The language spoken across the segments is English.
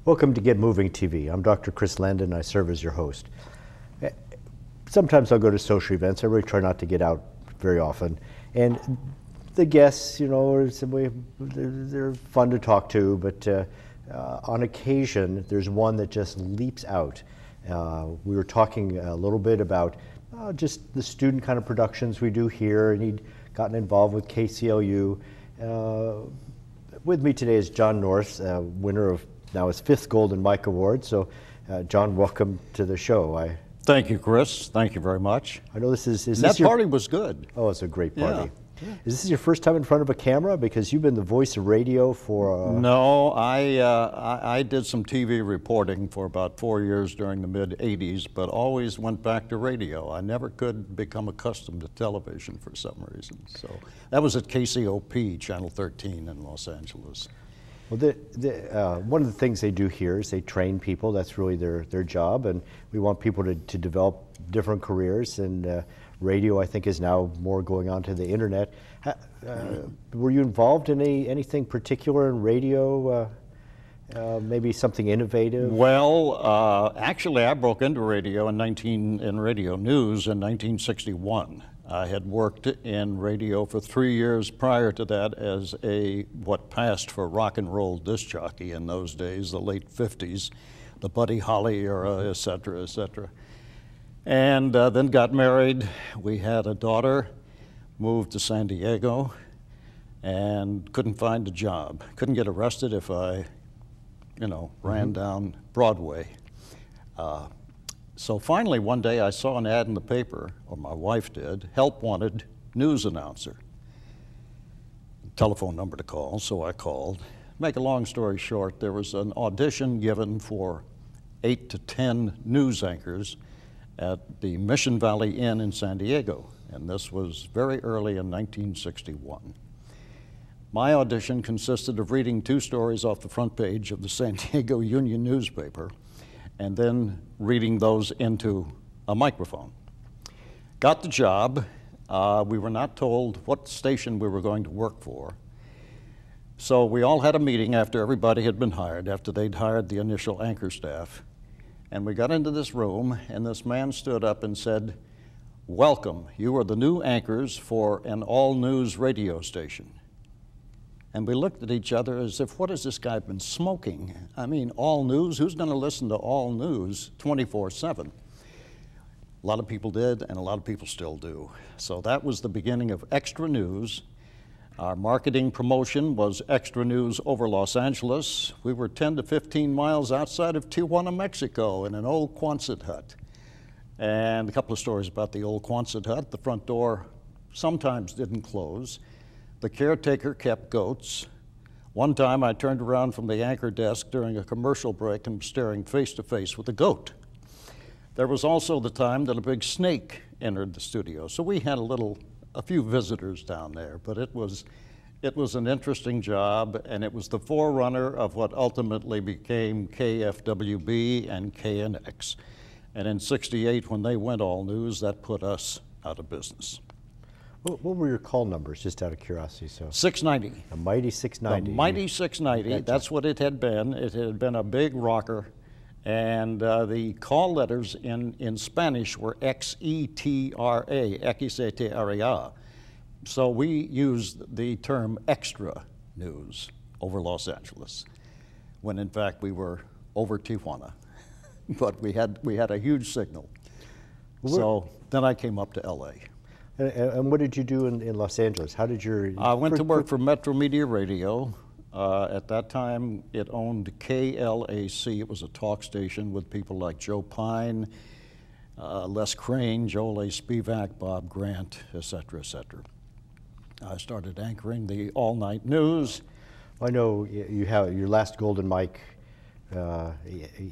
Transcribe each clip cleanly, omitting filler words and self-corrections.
Welcome to Get Moving TV. I'm Dr. Chris Landon. I serve as your host. Sometimes I'll go to social events. I really try not to get out very often. And the guests, you know, they're fun to talk to, but on occasion, there's one that just leaps out. We were talking a little bit about just the student kind of productions we do here, and he'd gotten involved with KCLU. With me today is JohnNorth, winner of now his 5th Golden Mike Award. So, John, welcome to the show. Thank you, Chris. Thank you very much. I know this is that party was good. Oh, it's a great party. Yeah. Is this your first time in front of a camera? Because you've been the voice of radio for... No, I did some TV reporting for about 4 years during the mid-'80s, but always went back to radio. I never could become accustomed to television for some reason. So that was at KCOP, Channel 13 in Los Angeles. Well, one of the things they do here is they train people. That's really their job, and we want people to develop different careers, and radio, I think, is now more going on to the internet. Were you involved in anything particular in radio, maybe something innovative? Well, actually, I broke into radio in radio news in 1961. I had worked in radio for 3 years prior to that as what passed for rock and roll disc jockey in those days, the late 50s, the Buddy Holly era, et cetera, et cetera. And then got married. We had a daughter, moved to San Diego, and couldn't find a job. Couldn't get arrested if I, ran down Broadway. So finally, one day I saw an ad in the paper, or my wife did, help wanted news announcer. Telephone number to call, so I called. Make a long story short, there was an audition given for 8 to 10 news anchors at the Mission Valley Inn in San Diego, and this was very early in 1961. My audition consisted of reading 2 stories off the front page of the San Diego Union newspaper, and then reading those into a microphone. Got the job. We were not told what station we were going to work for. So we all had a meeting after everybody had been hired, after they'd hired the initial anchor staff. And we got into this room, and this man stood up and said, "Welcome, you are the new anchors for an all-news radio station." And we looked at each other as if, what has this guy been smoking? I mean, all news? Who's going to listen to all news 24/7? A lot of people did, and a lot of people still do. So that was the beginning of Extra News. Our marketing promotion was Extra News over Los Angeles. We were 10 to 15 miles outside of Tijuana, Mexico, in an old Quonset hut. And a couple of stories about the old Quonset hut. The front door sometimes didn't close. The caretaker kept goats. One time I turned around from the anchor desk during a commercial break and was staring face to face with a goat. There was also the time that a big snake entered the studio. So we had a few visitors down there, but it was an interesting job, and it was the forerunner of what ultimately became KFWB and KNX. And in '68, when they went all news, that put us out of business. What were your call numbers, just out of curiosity? 690. A mighty 690. The mighty 690, that's what it had been. It had been a big rocker, and the call letters in Spanish were XETRA, XETRA. So we used the term extra news over Los Angeles, when in fact we were over Tijuana. But we had a huge signal. So then I came up to LA. And what did you do in Los Angeles? How did your... I went to work for Metro Media Radio. At that time, it owned KLAC. It was a talk station with people like Joe Pine, Les Crane, Joel A. Spivak, Bob Grant, et cetera, et cetera. I started anchoring the all-night news. I know you have your last Golden Mike.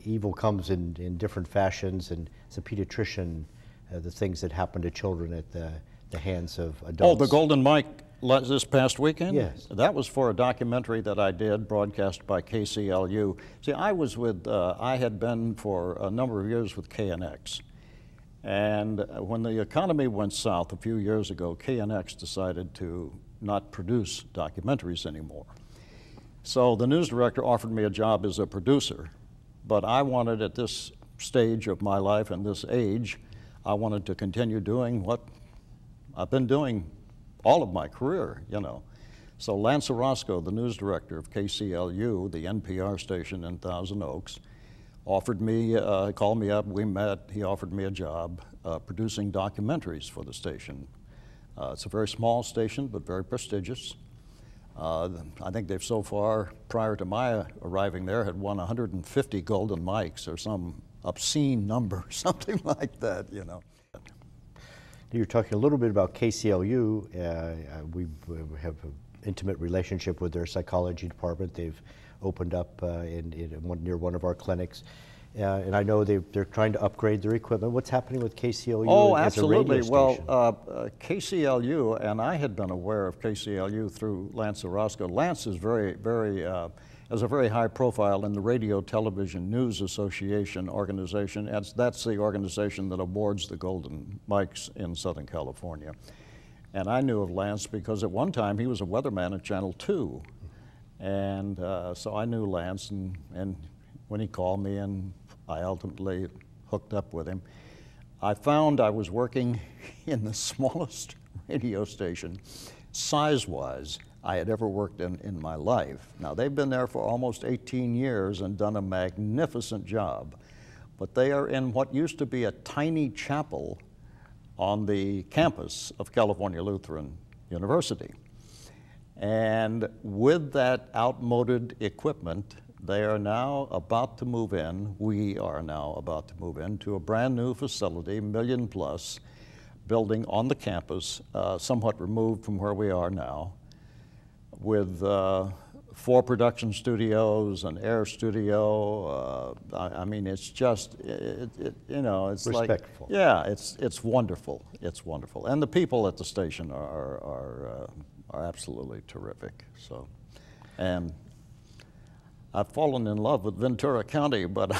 Evil comes in different fashions, and as a pediatrician, the things that happen to children at the hands of adults. Oh, the Golden Mike this past weekend? Yes. That was for a documentary that I did, broadcast by KCLU. See, I had been for a number of years with KNX. And when the economy went south a few years ago, KNX decided to not produce documentaries anymore. So the news director offered me a job as a producer, But I wanted, at this stage of my life and this age, I wanted to continue doing what I've been doing all of my career, you know. So Lance Orozco, the news director of KCLU, the NPR station in Thousand Oaks, offered me, called me up, we met, he offered me a job producing documentaries for the station. It's a very small station, but very prestigious. I think they've so far, prior to my arriving there, had won 150 golden mics or some obscene number, something like that, you know. You're talking a little bit about KCLU. We have an intimate relationship with their psychology department. They've opened up near one of our clinics. And I know they're trying to upgrade their equipment. What's happening with KCLU as a radio station? Well, KCLU, and I had been aware of KCLU through Lance Orozco. Lance is has a very high profile in the Radio Television News Association organization. That's the organization that awards the Golden Mics in Southern California. And I knew of Lance because at one time he was a weatherman at Channel 2. And so I knew Lance, and when he called me and I ultimately hooked up with him, I found I was working in the smallest radio station, size-wise, I had ever worked in my life. Now, they've been there for almost 18 years and done a magnificent job, but they are in what used to be a tiny chapel on the campus of California Lutheran University. And with that outmoded equipment, they are now about to move in, we are now about to move into a brand new facility, million plus, building on the campus, somewhat removed from where we are now, with 4 production studios, an air studio. I mean, it's just, you know, it's respectful. Like, yeah, it's wonderful. It's wonderful, and the people at the station are absolutely terrific. So, and I've fallen in love with Ventura County, but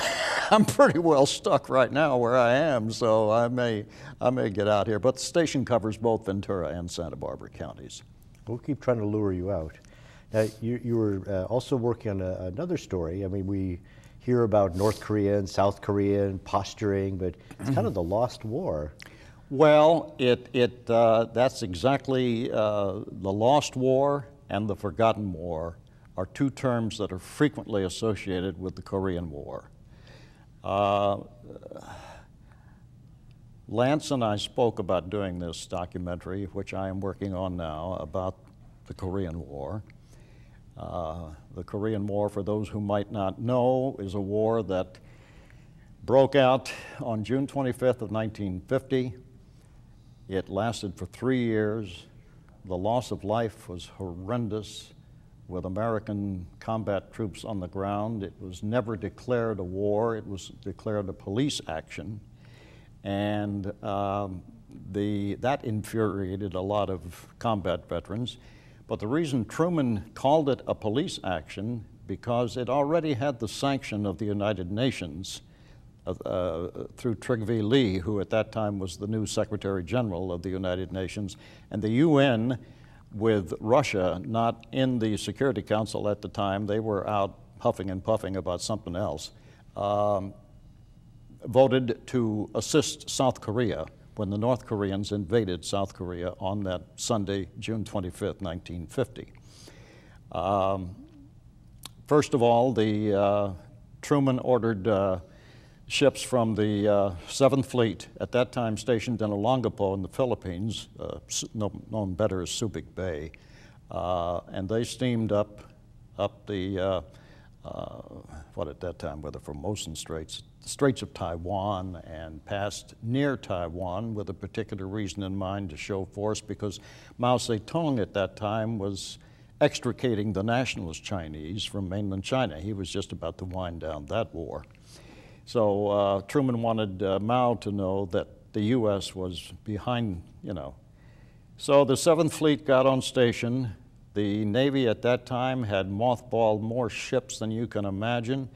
I'm pretty well stuck right now where I am. So I may get out here. But the station covers both Ventura and Santa Barbara counties. We'll keep trying to lure you out. Now, you were also working on another story. I mean, we hear about North Korea and South Korea and posturing, but it's kind of the lost war. Well, that's exactly the lost war and the forgotten war are 2 terms that are frequently associated with the Korean War. Lance and I spoke about doing this documentary, which I am working on now, about the Korean War. The Korean War, for those who might not know, is a war that broke out on June 25th of 1950. It lasted for 3 years. The loss of life was horrendous, with American combat troops on the ground. It was never declared a war. It was declared a police action. And that infuriated a lot of combat veterans. But the reason Truman called it a police action, because it already had the sanction of the United Nations through Trygve Lie, who at that time was the new Secretary General of the United Nations, and the UN, with Russia not in the Security Council at the time, they were out huffing and puffing about something else, voted to assist South Korea when the North Koreans invaded South Korea on that Sunday, June 25th, 1950. First of all, Truman ordered ships from the 7th Fleet, at that time stationed in Olongapo in the Philippines, known better as Subic Bay, and they steamed up the, what at that time were the Formosan Straits, the Straits of Taiwan, and passed near Taiwan with a particular reason in mind to show force, because Mao Zedong at that time was extricating the nationalist Chinese from mainland China. He was just about to wind down that war. So Truman wanted Mao to know that the U.S. was behind, you know. So the 7th Fleet got on station. The Navy at that time had mothballed more ships than you can imagine.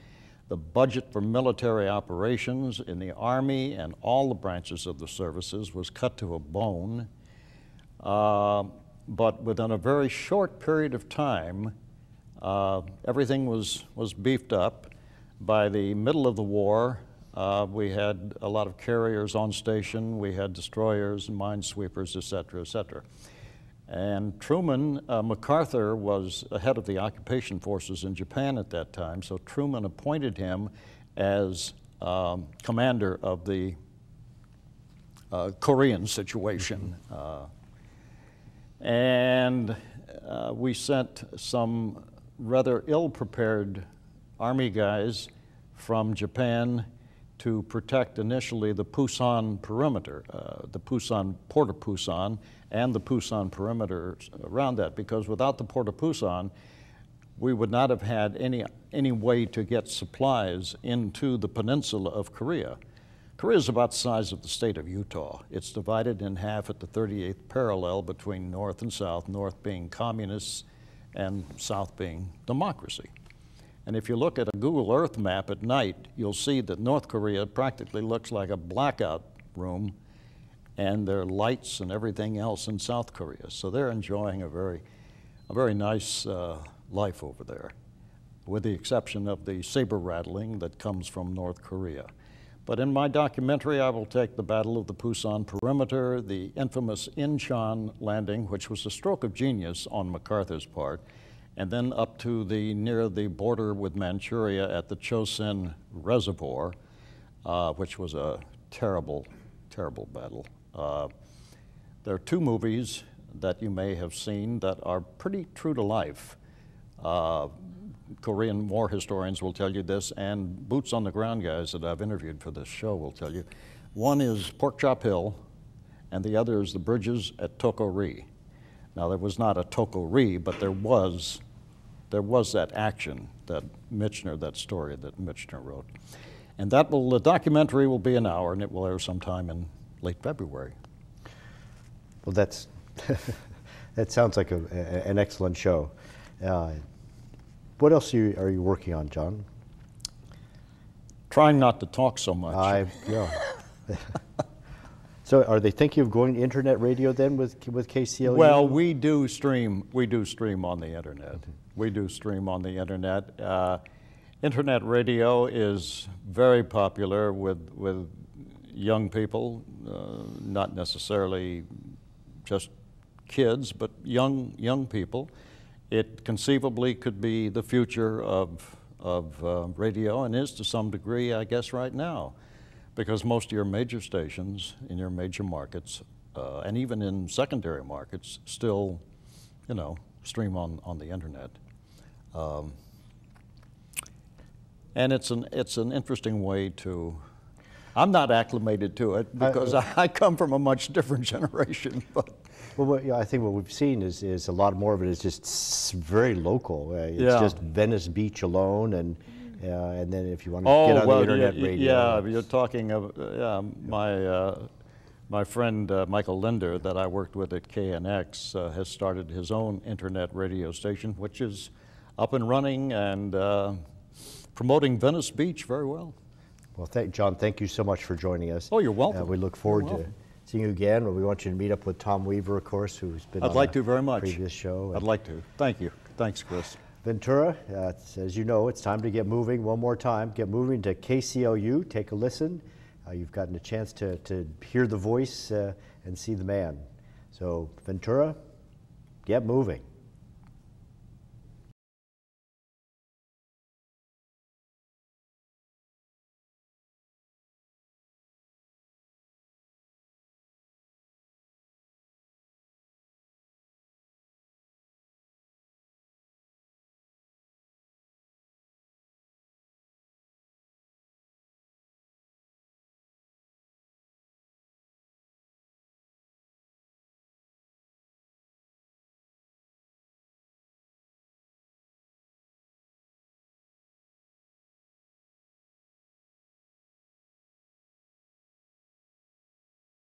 The budget for military operations in the Army and all the branches of the services was cut to a bone. But within a very short period of time, everything was beefed up. By the middle of the war, we had a lot of carriers on station. We had destroyers and minesweepers, et cetera, et cetera. And Truman, MacArthur was head of the occupation forces in Japan at that time, so Truman appointed him as commander of the Korean situation. And we sent some rather ill-prepared Army guys from Japan to protect initially the Pusan perimeter, the Pusan, Port of Pusan, and the Pusan perimeter around that, because without the Port of Pusan, we would not have had any way to get supplies into the peninsula of Korea. Korea is about the size of the state of Utah. It's divided in half at the 38th parallel between North and South, North being communists and South being democracy. And if you look at a Google Earth map at night, you'll see that North Korea practically looks like a blackout room, and there are lights and everything else in South Korea. So they're enjoying a very nice life over there, with the exception of the saber rattling that comes from North Korea. But in my documentary, I will take the Battle of the Pusan Perimeter, the infamous Incheon landing, which was a stroke of genius on MacArthur's part, and then up to near the border with Manchuria at the Chosin Reservoir, which was a terrible, terrible battle. There are two movies that you may have seen that are pretty true to life. Korean war historians will tell you this, and boots on the ground guys that I've interviewed for this show will tell you. One is Pork Chop Hill, and the other is the bridges at Toko-ri. Now, there was not a Toko-ri, but there was that action, that story that Michener wrote. And the documentary will be an hour, and it will air sometime in late February. Well, that sounds like an excellent show. What else are you working on, John? Trying not to talk so much. Yeah. So, are they thinking of going to internet radio then with KCLU? Well, we do stream on the internet. Mm-hmm. We do stream on the internet. Internet radio is very popular with young people, not necessarily just kids, but young people. It conceivably could be the future of radio, and is to some degree, I guess, right now, because most of your major stations in your major markets, and even in secondary markets, still, stream on the internet. And it's an interesting way to. I'm not acclimated to it because I come from a much different generation, but. Well, I think what we've seen is a lot more of it is just very local. It's just Venice Beach alone, and then if you want to get on the internet radio. Yeah, you're talking of my friend Michael Linder that I worked with at KNX has started his own internet radio station, which is up and running and promoting Venice Beach very well. Well, John, thank you so much for joining us. Oh, you're welcome. We look forward to seeing you again. We want you to meet up with Tom Weaver, of course, who's been on a previous show. I'd like to. Thank you. Thanks, Chris. Ventura, as you know, it's time to get moving one more time. Get moving to KCLU. Take a listen. You've gotten a chance to hear the voice and see the man. So, Ventura, get moving.